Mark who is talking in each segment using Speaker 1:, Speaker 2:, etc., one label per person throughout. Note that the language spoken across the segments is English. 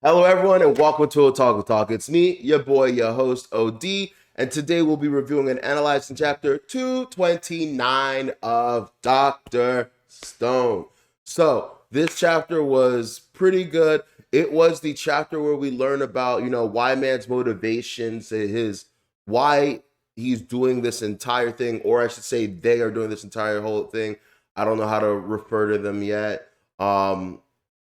Speaker 1: Hello, everyone, and welcome to Otaku Talk. It's me, your boy, your host, OD, and today we'll be reviewing and analyzing chapter 229 of Dr. Stone. So, this chapter was pretty good. It was the chapter where we learn about, Y Man's motivations, why he's doing this entire thing, or I should say, they are doing this entire whole thing. I don't know how to refer to them yet.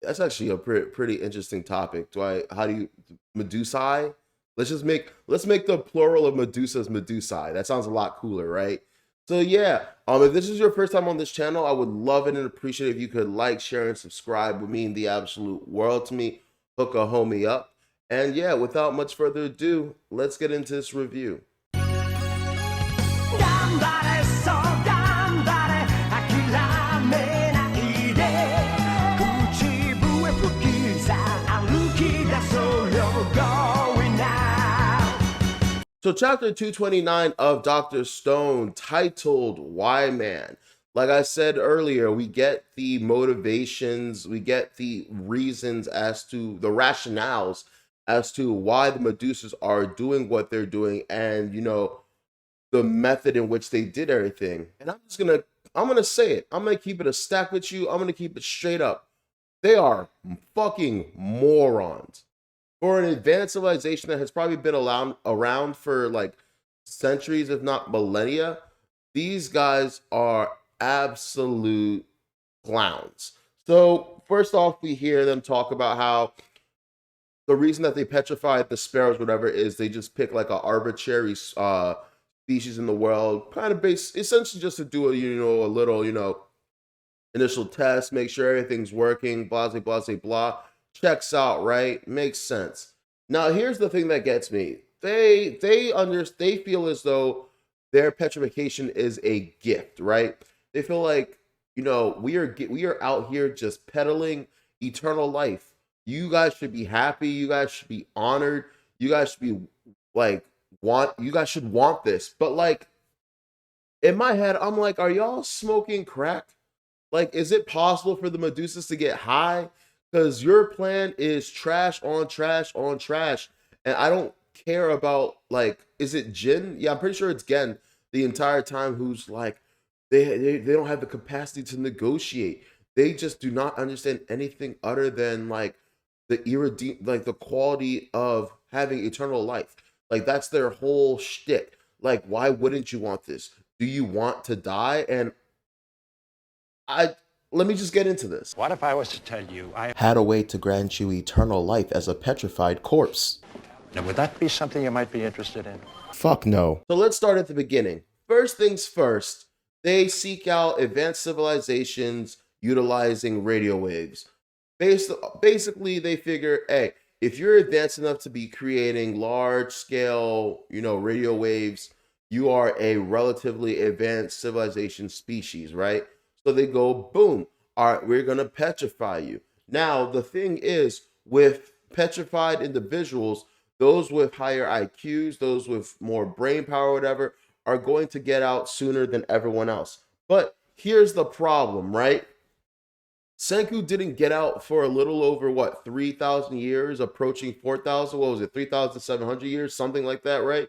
Speaker 1: That's actually a pretty interesting topic. How do you Medusae? Let's make the plural of Medusas Medusae. That sounds a lot cooler, right? So yeah, if this is your first time on this channel, I would love it and appreciate if you could like, share, and subscribe. Would mean the absolute world to me. Hook a homie up. And yeah, without much further ado, let's get into this review. So chapter 229 of Dr. Stone, titled Y Man. Like I said earlier, we get the motivations, we get the reasons as to the rationales as to why the Medusas are doing what they're doing, and the method in which they did everything. And I'm gonna say it. I'm gonna keep it a stack with you. I'm gonna keep it straight up. They are fucking morons. For an advanced civilization that has probably been around for like centuries, if not millennia, these guys are absolute clowns. So first off, we hear them talk about how the reason that they petrified the sparrows, whatever, is they just pick like an arbitrary species in the world, kind of based essentially just to do a little initial test, make sure everything's working, blah blah blah blah. Checks out, right? Makes sense. Now here's the thing that gets me. They feel as though their petrification is a gift, right? They feel like we are out here just peddling eternal life. You guys should be happy. You guys should be honored. You guys should be like you guys should want this. But like in my head, I'm like, are y'all smoking crack? Like, is it possible for the Medusas to get high? Because your plan is trash on trash on trash. And I don't care about, like, is it Jin? Yeah, I'm pretty sure it's Gen the entire time, who's like, they don't have the capacity to negotiate. They just do not understand anything other than like the quality of having eternal life. Like, that's their whole shtick. Like, why wouldn't you want this? Do you want to die? And I let me just get into this.
Speaker 2: What if I was to tell you I
Speaker 1: Had a way to grant you eternal life as a petrified corpse?
Speaker 2: Now, would that be something you might be interested in?
Speaker 1: Fuck no. So let's start at the beginning. First things first, they seek out advanced civilizations utilizing radio waves. Basically, they figure, hey, if you're advanced enough to be creating large scale, radio waves, you are a relatively advanced civilization species, right? So they go, boom, all right, we're going to petrify you. Now, the thing is, with petrified individuals, those with higher IQs, those with more brain power, whatever, are going to get out sooner than everyone else. But here's the problem, right? Senku didn't get out for a little over 3,000 years, approaching 4,000. What was it, 3,700 years, something like that, right?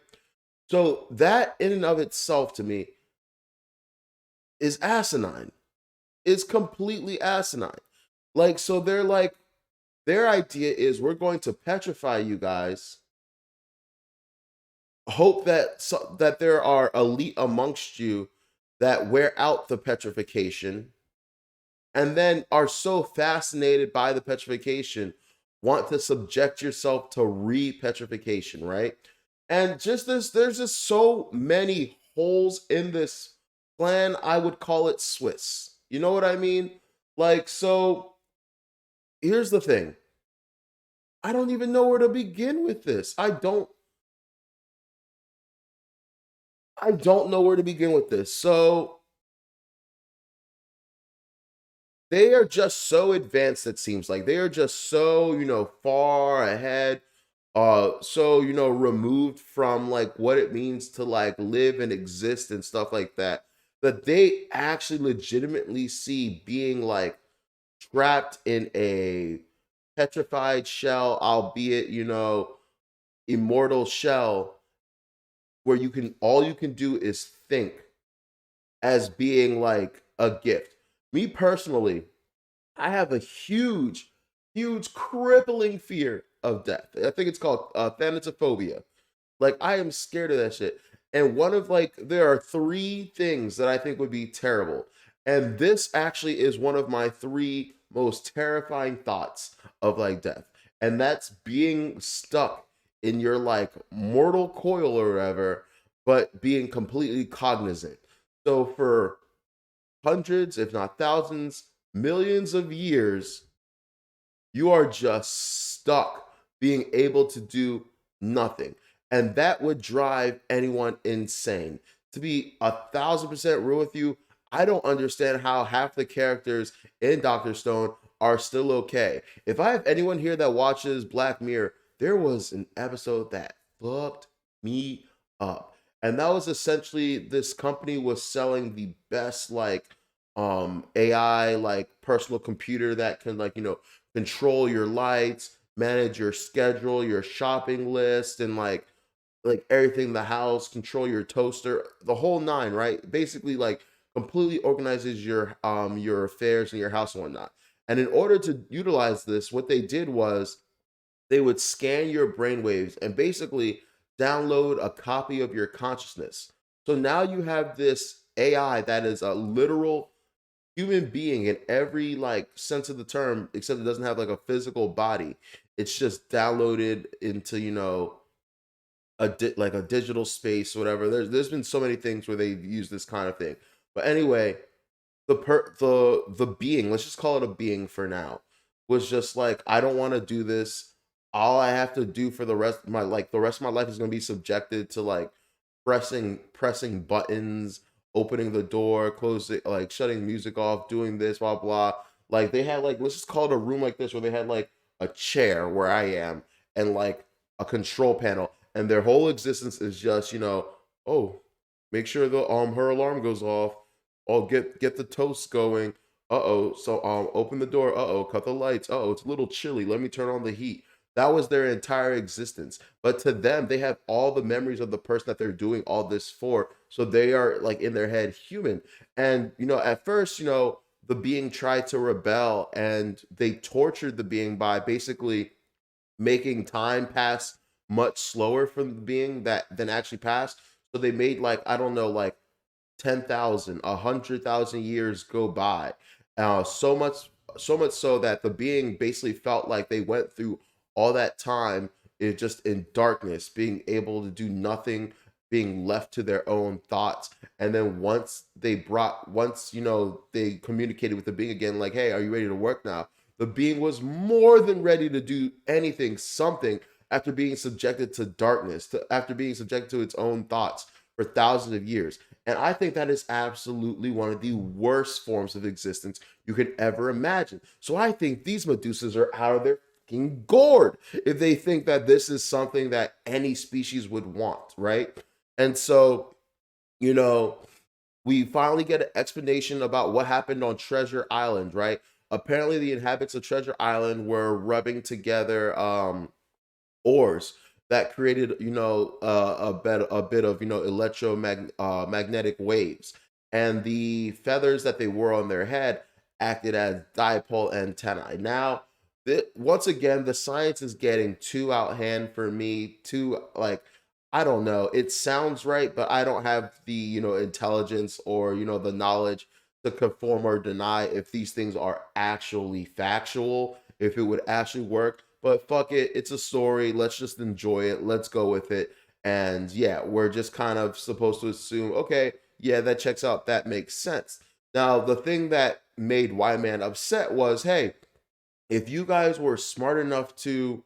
Speaker 1: So that in and of itself, to me, is asinine. It's completely asinine. Like, so they're like, their idea is, we're going to petrify you guys, hope that there are elite amongst you that wear out the petrification, and then are so fascinated by the petrification, want to subject yourself to re-petrification, right? And there's just so many holes in this plan. I would call it Swiss. You know what I mean? Like, so here's the thing. I don't even know where to begin with this. I don't know where to begin with this. So they are just so advanced, it seems like. They are just so, far ahead, so, removed from like what it means to like live and exist and stuff like that, that they actually legitimately see being like trapped in a petrified shell, albeit, immortal shell, where all you can do is think, as being like a gift. Me personally, I have a huge, huge crippling fear of death. I think it's called thanatophobia. Like, I am scared of that shit. And there are three things that I think would be terrible. And this actually is one of my three most terrifying thoughts of like death. And that's being stuck in your like mortal coil or whatever, but being completely cognizant. So for hundreds, if not thousands, millions of years, you are just stuck being able to do nothing. And that would drive anyone insane. To be 1,000% real with you, I don't understand how half the characters in Dr. Stone are still okay. If I have anyone here that watches Black Mirror, there was an episode that fucked me up. And that was essentially, this company was selling the best like AI like personal computer that can like, control your lights, manage your schedule, your shopping list, and like everything in the house, control your toaster, the whole nine, right? Basically, like completely organizes your affairs in your house and whatnot. And in order to utilize this, what they did was they would scan your brainwaves and basically download a copy of your consciousness. So now you have this AI that is a literal human being in every like sense of the term, except it doesn't have like a physical body. It's just downloaded into like a digital space, whatever. There's been so many things where they've used this kind of thing. But anyway, the being, let's just call it a being for now, was just like, I don't want to do this. All I have to do for the rest of my life is going to be subjected to like pressing buttons, opening the door, closing, like shutting music off, doing this, blah blah. Like they had like, let's just call it a room like this, where they had like a chair where I am, and like a control panel, and their whole existence is just, oh, make sure the her alarm goes off. Oh, get the toast going. Uh-oh. So open the door. Uh-oh, cut the lights. Uh-oh, it's a little chilly. Let me turn on the heat. That was their entire existence. But to them, they have all the memories of the person that they're doing all this for. So they are like in their head human. And at first, the being tried to rebel, and they tortured the being by basically making time pass much slower for the being that than actually passed. So they made like, I don't know, like 10,000, 100,000 years go by. So much so that the being basically felt like they went through all that time just in darkness, being able to do nothing, being left to their own thoughts. And then once they communicated with the being again, like, hey, are you ready to work now? The being was more than ready to do anything, something, after being subjected to darkness, after being subjected to its own thoughts for thousands of years. And I think that is absolutely one of the worst forms of existence you could ever imagine. So I think these Medusas are out of their fucking gourd if they think that this is something that any species would want, right? And so, you know, we finally get an explanation about what happened on Treasure Island, right? Apparently, the inhabitants of Treasure Island were rubbing together ores that created, a bit of, magnetic waves, and the feathers that they wore on their head acted as dipole antennae. Now, once again, the science is getting too out hand for me. Too like, I don't know. It sounds right, but I don't have the intelligence or the knowledge to conform or deny if these things are actually factual, if it would actually work. But fuck it, it's a story. Let's just enjoy it. Let's go with it. And yeah, we're just kind of supposed to assume, okay, yeah, that checks out. That makes sense. Now, the thing that made Y-Man upset was, hey, if you guys were smart enough to,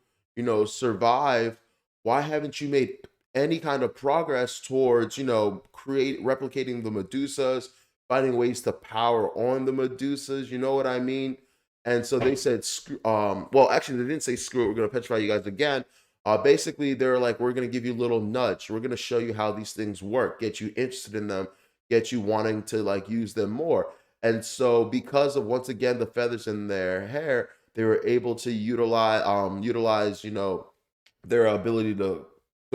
Speaker 1: survive, why haven't you made any kind of progress towards, replicating the Medusas, finding ways to power on the Medusas? You know what I mean? And so they said, well, actually, they didn't say screw it. We're going to petrify you guys again. Basically, they're like, we're going to give you a little nudge. We're going to show you how these things work, get you interested in them, get you wanting to like use them more. And so, because of once again the feathers in their hair, they were able to utilize their ability to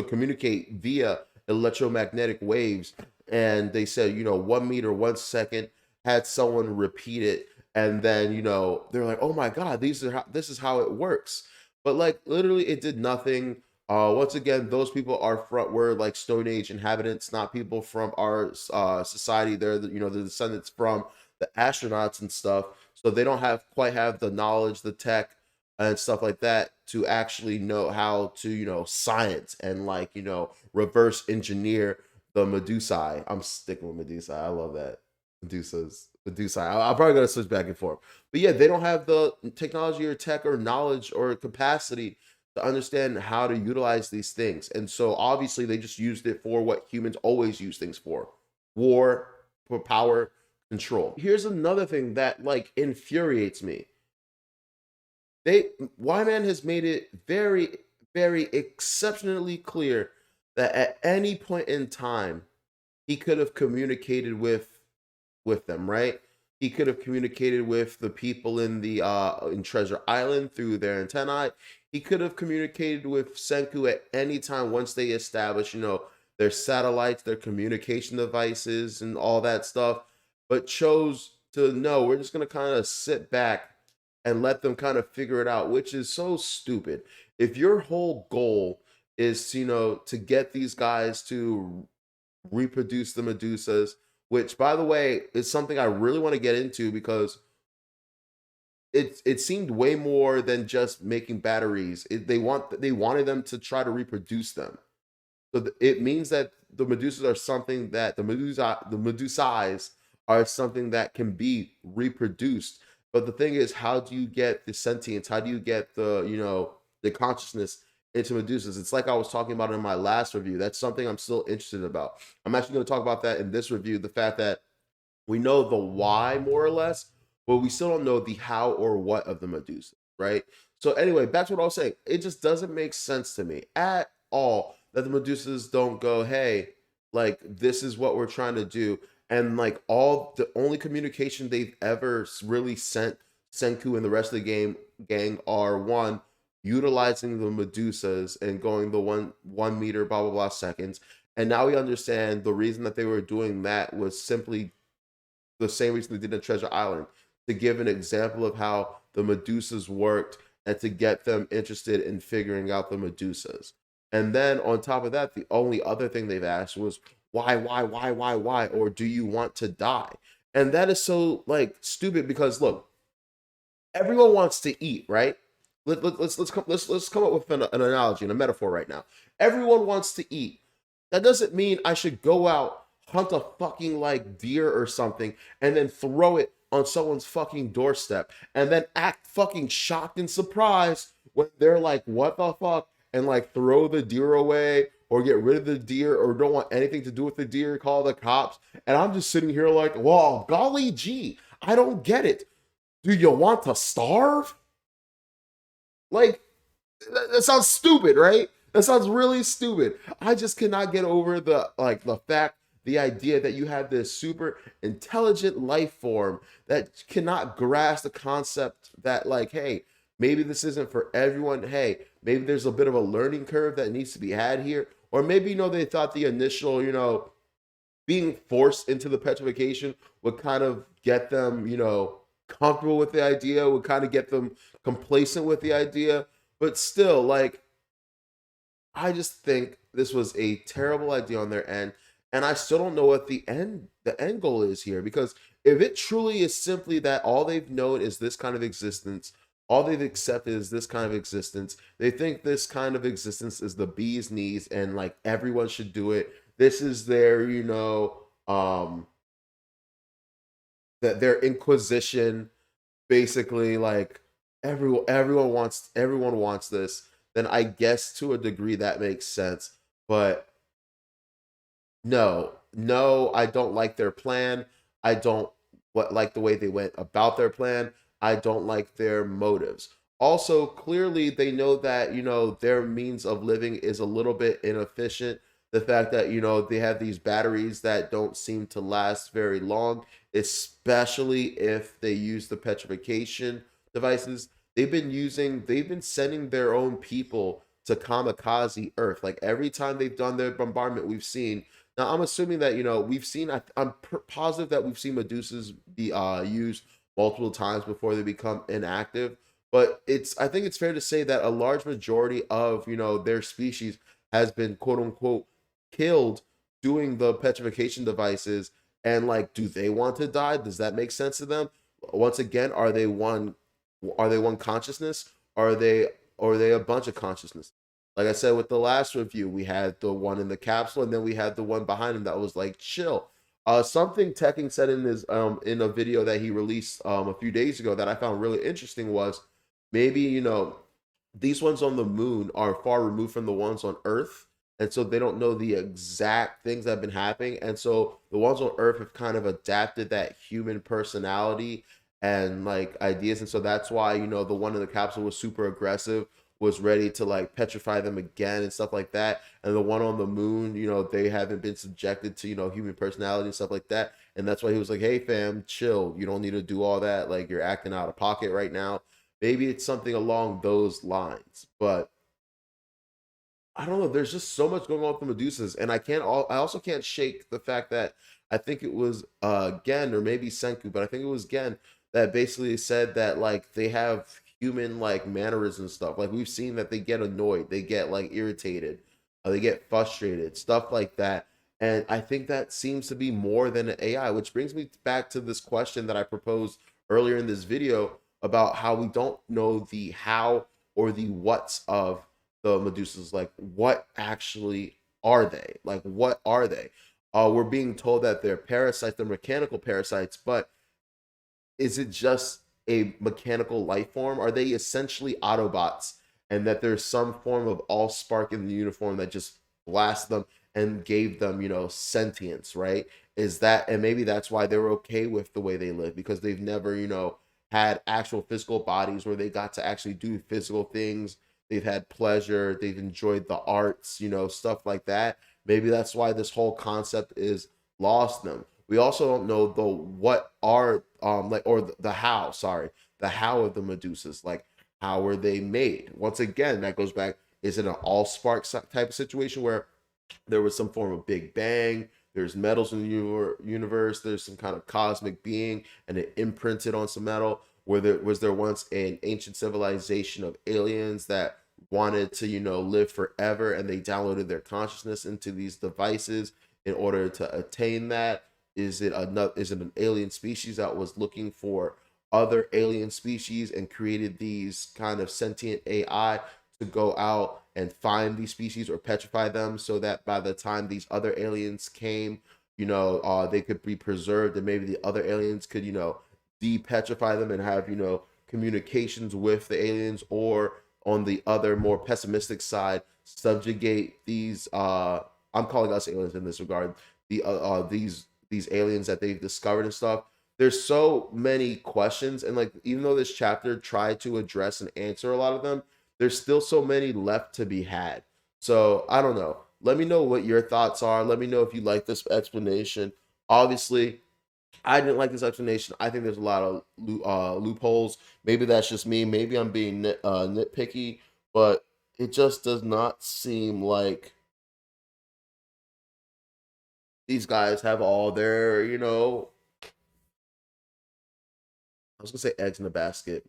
Speaker 1: communicate via electromagnetic waves. And they said, 1 meter, 1 second, had someone repeat it. And then, they're like, oh my God, this is how it works. But like literally it did nothing. Once again, those people were like Stone Age inhabitants, not people from our society. They're the descendants from the astronauts and stuff. So they don't quite have the knowledge, the tech, and stuff like that to actually know how to science and like reverse engineer the Medusae. I'm sticking with Medusa. I love that. Medusa. I'm probably gonna switch back and forth. But yeah, they don't have the technology or tech or knowledge or capacity to understand how to utilize these things. And so obviously they just used it for what humans always use things for: war, for power, control. Here's another thing that like infuriates me. Y-Man has made it very, very exceptionally clear that at any point in time he could have communicated with them, right? He could have communicated with the people in Treasure Island through their antennae. He could have communicated with Senku at any time once they establish, their satellites, their communication devices, and all that stuff, but chose to no, we're just gonna kind of sit back and let them kind of figure it out, which is so stupid. If your whole goal is, to get these guys to reproduce the Medusas, which by the way is something I really want to get into because it seemed way more than just making batteries. They wanted them to try to reproduce them. So it means that the Medusas are something that the Medusais are something that can be reproduced. But the thing is, how do you get the sentience? How do you get the consciousness into Medusas? It's like I was talking about in my last review. That's something I'm still interested about. I'm actually going to talk about that in this review. The fact that we know the why more or less, but we still don't know the how or what of the Medusa, right? So anyway, back to what I was saying. It just doesn't make sense to me at all that the Medusas don't go, hey, like this is what we're trying to do. And like the only communication they've ever really sent Senku and the rest of the gang are one, utilizing the Medusas and going the 1 meter blah blah blah seconds. And now we understand the reason that they were doing that was simply the same reason they did in Treasure Island, to give an example of how the Medusas worked and to get them interested in figuring out the Medusas. And then on top of that, the only other thing they've asked was why, or do you want to die? And that is so like stupid because look, everyone wants to eat, right? Let's come up with an analogy and a metaphor right now. Everyone wants to eat. That doesn't mean I should go out, hunt a fucking like deer or something, and then throw it on someone's fucking doorstep, and then act fucking shocked and surprised when they're like, "What the fuck?" and like throw the deer away or get rid of the deer or don't want anything to do with the deer, call the cops, and I'm just sitting here like, "Well, golly gee, I don't get it. Do you want to starve?" Like, that sounds stupid, right? That sounds really stupid. I just cannot get over the idea that you have this super intelligent life form that cannot grasp the concept that like, hey, maybe this isn't for everyone. Hey, maybe there's a bit of a learning curve that needs to be had here. Or maybe, they thought the initial, being forced into the petrification would kind of get them, comfortable with the idea, would kind of get them complacent with the idea. But still, like, I just think this was a terrible idea on their end. And I still don't know what the end goal is here. Because if it truly is simply that all they've known is this kind of existence, all they've accepted is this kind of existence, they think this kind of existence is the bee's knees and like everyone should do it. This is their, that their inquisition, basically like everyone wants this, then I guess to a degree that makes sense. But no, I don't like their plan. I don't like the way they went about their plan. I don't like their motives. Also, clearly they know that, their means of living is a little bit inefficient. The fact that, they have these batteries that don't seem to last very long, especially if they use the petrification devices. they've been sending their own people to kamikaze Earth. Like every time they've done their bombardment, we've seen. Now I'm assuming that we've seen. Positive that we've seen Medusas be used multiple times before they become inactive. But I think it's fair to say that a large majority of their species has been quote unquote killed doing the petrification devices. And like, do they want to die? Does that make sense to them? Once again, are they one consciousness? Or are they a bunch of consciousness? Like I said with the last review, we had the one in the capsule, and then we had the one behind him that was like chill. Something Tekking said in a video that he released a few days ago that I found really interesting was maybe these ones on the moon are far removed from the ones on Earth, and so they don't know the exact things that have been happening, and so the ones on Earth have kind of adapted that human personality and like ideas, and so that's why the one in the capsule was super aggressive, was ready to like petrify them again and stuff like that, and the one on the moon, they haven't been subjected to human personality and stuff like that, and that's why he was like, hey fam, chill, you don't need to do all that, like you're acting out of pocket right now. Maybe it's something along those lines, but I don't know. There's just so much going on with the Medusas, and I also can't shake the fact that I think it was Gen or maybe Senku, but I think it was Gen that basically said that like they have human like mannerisms and stuff. Like we've seen that they get annoyed, they get like irritated, they get frustrated, stuff like that. And I think that seems to be more than an AI, which brings me back to this question that I proposed earlier in this video about how we don't know the how or the what's of the Medusas. Like, what actually are they? Like, what are they? We're being told that they're parasites, they're mechanical parasites, but is it just a mechanical life form? Are they essentially Autobots, and that there's some form of all spark in the uniform that just blasted them and gave them, sentience, right? Is that, and maybe that's why they were okay with the way they live, because they've never, had actual physical bodies where they got to actually do physical things. They've had pleasure, they've enjoyed the arts, stuff like that. Maybe that's why this whole concept is lost them. We also don't know the what are like, or the how, sorry, the how of the Medusas. Like, how were they made? Once again, that goes back, is it an all spark type of situation where there was some form of big bang, there's metals in the universe, there's some kind of cosmic being and it imprinted on some metal? Was there once an ancient civilization of aliens that wanted to live forever, and they downloaded their consciousness into these devices in order to attain that? Is it an alien species that was looking for other alien species and created these kind of sentient AI to go out and find these species or petrify them, so that by the time these other aliens came, they could be preserved, and maybe the other aliens could, de-petrify them and have, communications with the aliens, or on the other more pessimistic side, subjugate these I'm calling us aliens in this regard, these aliens that they've discovered and stuff. There's so many questions, and like, even though this chapter tried to address and answer a lot of them, there's still so many left to be had. So I don't know. Let me know what your thoughts are. Let me know if you like this explanation. Obviously, I didn't like this explanation. I think there's a lot of loopholes. Maybe that's just me. Maybe I'm being nitpicky, but it just does not seem like these guys have all their, I was gonna say eggs in a basket,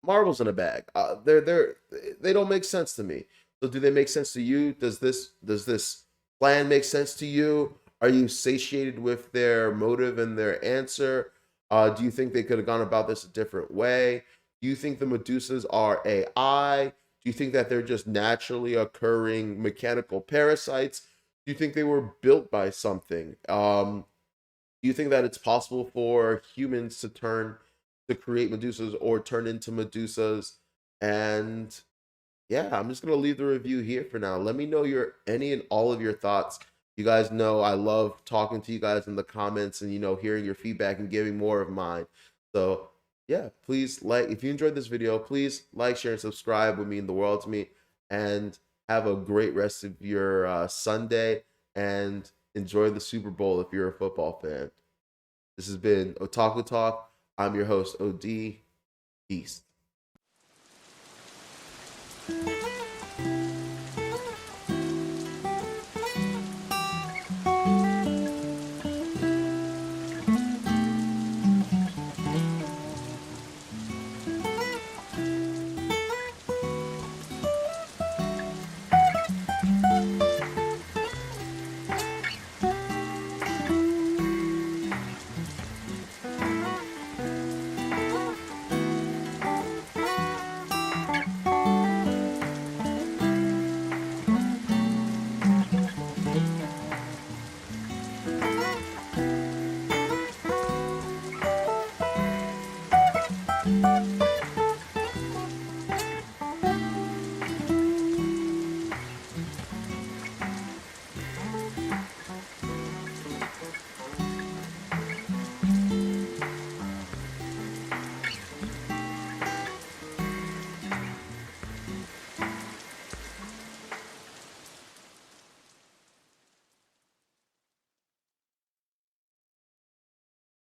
Speaker 1: marbles in a bag. They don't make sense to me. So do they make sense to you? Does this plan make sense to you? Are you satiated with their motive and their answer? Do you think they could have gone about this a different way? Do you think the Medusas are AI? Do you think that they're just naturally occurring mechanical parasites? Do you think they were built by something? Do you think that it's possible for humans to create Medusas or turn into Medusas? And yeah, I'm just gonna leave the review here for now. Let me know your any and all of your thoughts. You guys know I love talking to you guys in the comments, and hearing your feedback and giving more of mine. So yeah, please, like, if you enjoyed this video, please like, share, and subscribe. Would mean the world to me. And have a great rest of your Sunday, and enjoy the Super Bowl if you're a football fan. This has been Otaku Talk. I'm your host, OD. Peace.